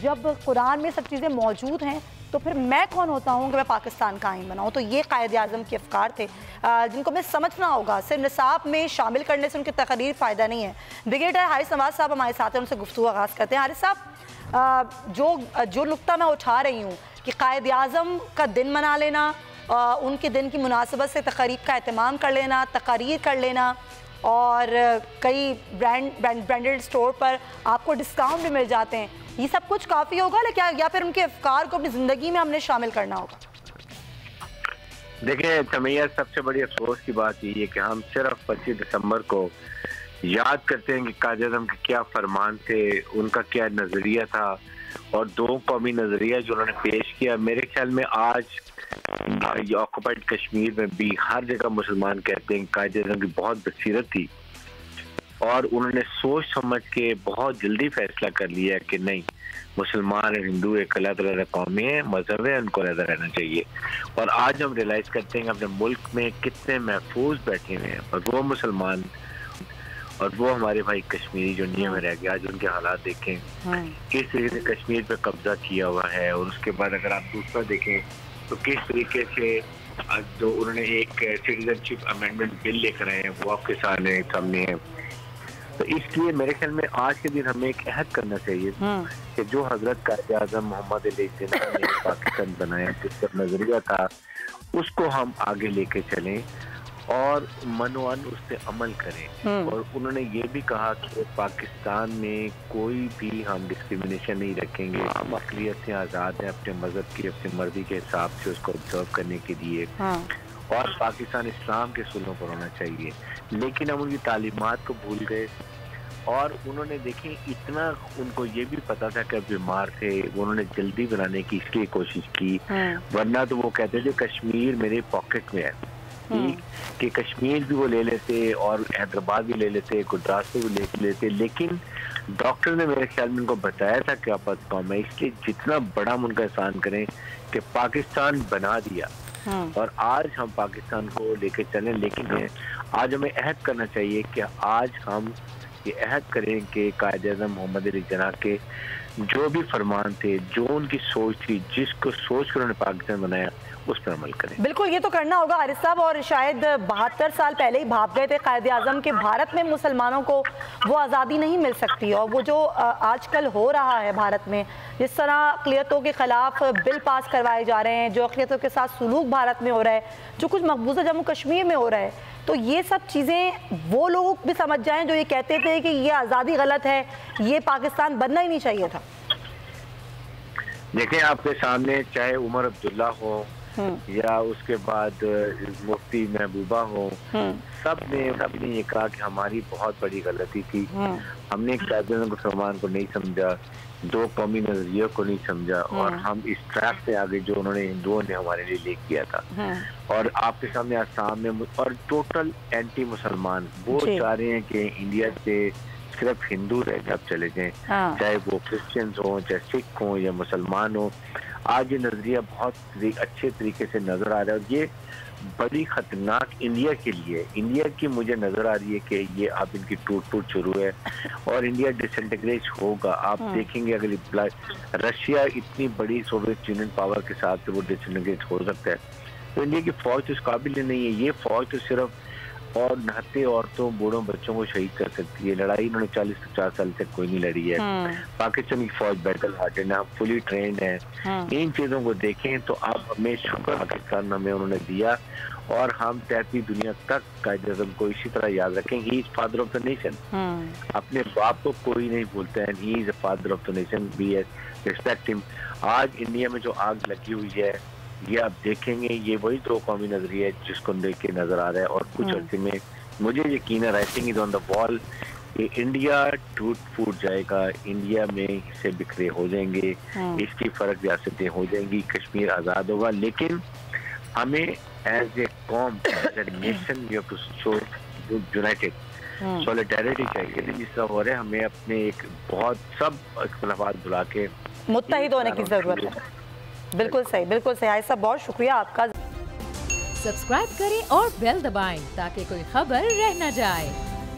جب قرآن میں سب چیزیں موجود ہیں تو پھر میں کون ہوتا ہوں کہ میں پاکستان کا آئین بناؤں؟ تو یہ قائد اعظم کے افکار تھے جن کو میں سمجھنا ہوگا. صرف نصاب میں شامل کرنے سے ان کی تقریر فائدہ نہیں ہے. بریگیڈیئر حارث نواز صاحب ہمارے ساتھ ہیں, ان سے گفتگو آغاز کرتے ہیں. حارث صاحب, جو نقطہ میں اٹھا رہی ہوں کہ قائد اعظم کا دن منا لینا, ان کے دن کی مناسبت سے تقاریب کا اہتمام کر لینا, تقاریر کر لینا, اور کئی برانڈڈ سٹور پر آپ کو ڈسکاؤنٹ بھی مل جاتے ہیں, یہ سب کچھ کافی ہوگا یا پھر ان کے افکار کو اپنی زندگی میں ہم نے شامل کرنا ہوگا؟ دیکھیں سمیہ, سب سے بڑی افسوس کی بات یہ ہے کہ ہم صرف 25 دسمبر کو یاد کرتے ہیں کہ قائد اعظم کے کیا فرمان تھے, ان کا کیا نظریہ تھا, اور 2 قومی نظریہ جو انہوں نے پیش کیا. میرے خیال میں آج آکوپائڈ کشمیر میں بھی ہر جگہ مسلمان کہتے ہیں کہ قائد اعظم کی بہت بصیرت تھی, اور انہوں نے سوچ سمجھ کے بہت جلدی فیصلہ کر لیا کہ نہیں, مسلمان اور ہندو ایک اللہ تعالیٰ قومی ہے, مذہب ہے, ان کو علیحدہ رہنا چاہیے. اور آج ہم ریلائز کرتے ہیں کہ اپنے ملک میں کتنے محفوظ بیٹھے ہوئے ہیں, اور وہ مسلمان اور وہ ہمارے بھائی کشمیری جو انڈیا میں رہ گیا, آج ان کے حالات دیکھیں کس طریقے سے کشمیر پہ قبضہ کیا ہوا ہے. اور اس کے بعد اگر آپ دوسرا دیکھیں تو کس طریقے سے جو انہوں نے ایک سٹیزن شپ امینڈمنٹ بل لے کر آئے ہیں وہ آپ کے سامنے ہے. تو اس لیے میرے خیال میں آج کے دن ہمیں ایک عہد کرنا چاہیے کہ جو حضرت قائد اعظم محمد علیہ السلام نے پاکستان بنایا, جس کا نظریہ تھا, اس کو ہم آگے لے کے چلیں اور منوان اس پہ عمل کریں. اور انہوں نے یہ بھی کہا کہ پاکستان میں کوئی بھی ہم ڈسکریمنیشن نہیں رکھیں گے, ہم اقلیت سے آزاد ہیں اپنے مذہب کی اپنی مرضی کے حساب سے اس کو آبزرو کرنے کے لیے, اور پاکستان اسلام کے اصولوں پر ہونا چاہیے. لیکن ہم ان کی تعلیمات کو بھول گئے, اور انہوں نے دیکھیں اتنا ان کو یہ بھی پتا تھا کہ بیمار تھے, انہوں نے جلدی بنانے کی اس لیے کوشش کی, ورنہ تو وہ کہتے تھے کشمیر میرے پاکٹ میں ہے, کہ کشمیر بھی وہ لے لیتے اور حیدرآباد بھی لے لیتے, گجرات سے بھی لے لیتے. لیکن ڈاکٹر نے میرے خیال میں ان کو بتایا تھا کہ آپت قوم ہے, اس لیے جتنا بڑا ہم ان کا احسان کریں کہ پاکستان بنا دیا, اور آج ہم پاکستان کو لے کے چلیں. لیکن آج ہمیں عہد کرنا چاہیے کہ آج ہم یہ عہد کریں کہ قائد اعظم محمد علی جناح کے جو بھی فرمان تھے, جو ان کی سوچ تھی, جس کو سوچ کر انہوں نے پاکستان بنایا, اس پر عمل کریں. بالکل, یہ تو کرنا ہوگا حارث صاحب. اور شاید 72 سال پہلے ہی بھاگ گئے تھے قائد اعظم کے بھارت میں مسلمانوں کو وہ آزادی نہیں مل سکتی, اور وہ جو آج کل ہو رہا ہے بھارت میں, جس طرح اقلیتوں کے خلاف بل پاس کروائے جا رہے ہیں, جو اقلیتوں کے ساتھ سلوک بھارت میں ہو رہا ہے, جو کچھ مقبوضہ جموں کشمیر میں ہو رہا ہے, تو یہ سب چیزیں وہ لوگ بھی سمجھ جائیں جو یہ کہتے تھے کہ یہ آزادی غلط ہے, یہ پاکستان بننا ہی نہیں چاہیے تھا. دیکھیں آپ کے سامنے چاہے عمر عبداللہ ہو یا اس کے بعد مفتی محبوبہ ہو, سب نے یہ کہا کہ ہماری بہت بڑی غلطی تھی, ہم نے قائد اعظم کے فرمان کو نہیں سمجھا, 2 قومی نظریوں کو نہیں سمجھا, اور ہم اس ٹریک سے آگے جو انہوں نے ہندوؤں نے ہمارے لیے لے کیا تھا. اور آپ کے سامنے آسام میں اور ٹوٹل اینٹی مسلمان وہ چاہ رہے ہیں کہ انڈیا سے صرف ہندو رہ کے اب چلے جائیں, چاہے وہ کرسچنز ہوں, چاہے سکھ ہوں یا مسلمان ہوں. آج یہ نظریہ بہت اچھے طریقے سے نظر آ رہا ہے, اور یہ بڑی خطرناک انڈیا کے لیے. انڈیا کی مجھے نظر آ رہی ہے کہ یہ اب ان کی ٹوٹ شروع ہے, اور انڈیا ڈسنٹیگریٹ ہوگا. آپ دیکھیں گے اگر رشیا اتنی بڑی سوویت یونین پاور کے ساتھ وہ ڈسنٹیگریٹ ہو سکتا ہے, تو انڈیا کی فوج اس قابل نہیں ہے. یہ فوج تو صرف اور نہتے عورتوں بوڑھوں بچوں کو شہید کر سکتی ہے. لڑائی انہوں نے 40-50 سال تک کوئی نہیں لڑی ہے. پاکستان کی فوج بیٹل ہارڈنڈ ہے, فلی ٹرینڈ ہے. ان چیزوں کو دیکھیں تو اب ہمیں شکر پاکستان ہمیں انہوں نے دیا, اور ہم تہتی دنیا تک قائد اعظم کو اسی طرح یاد رکھیں. He is father of the nation, اپنے باپ کو کوئی نہیں بھولتا ہے. He is a father of the nation, be as respect him. آج انڈیا میں جو آگ لگی ہوئی ہے, یہ آپ دیکھیں گے یہ وہی 2 قومی نظریہ ہے جس کو دیکھ کے نظر آ رہا ہے. اور کچھ عرصے میں مجھے یقین ہے رائٹنگ از آن دا وال کہ انڈیا ٹوٹ پھوٹ جائے گا, انڈیا میں حصے بکھرے ہو جائیں گے, اس کی فرق ریاستیں ہو جائیں گی, کشمیر آزاد ہوگا. لیکن ہمیں ایز اے قوم, as a nation, we have to show united solidarity چاہیے. جس طرح ہو رہا ہے ہمیں اپنے ایک بہت سب اختلافات بلا کے متحد ہونے کی ضرورت ہے. بالکل صحیح, بالکل صحیح. عائشہ صاحب بہت شکریہ آپ کا. سبسکرائب کریں اور بیل دبائیں تاکہ کوئی خبر رہ نہ جائے.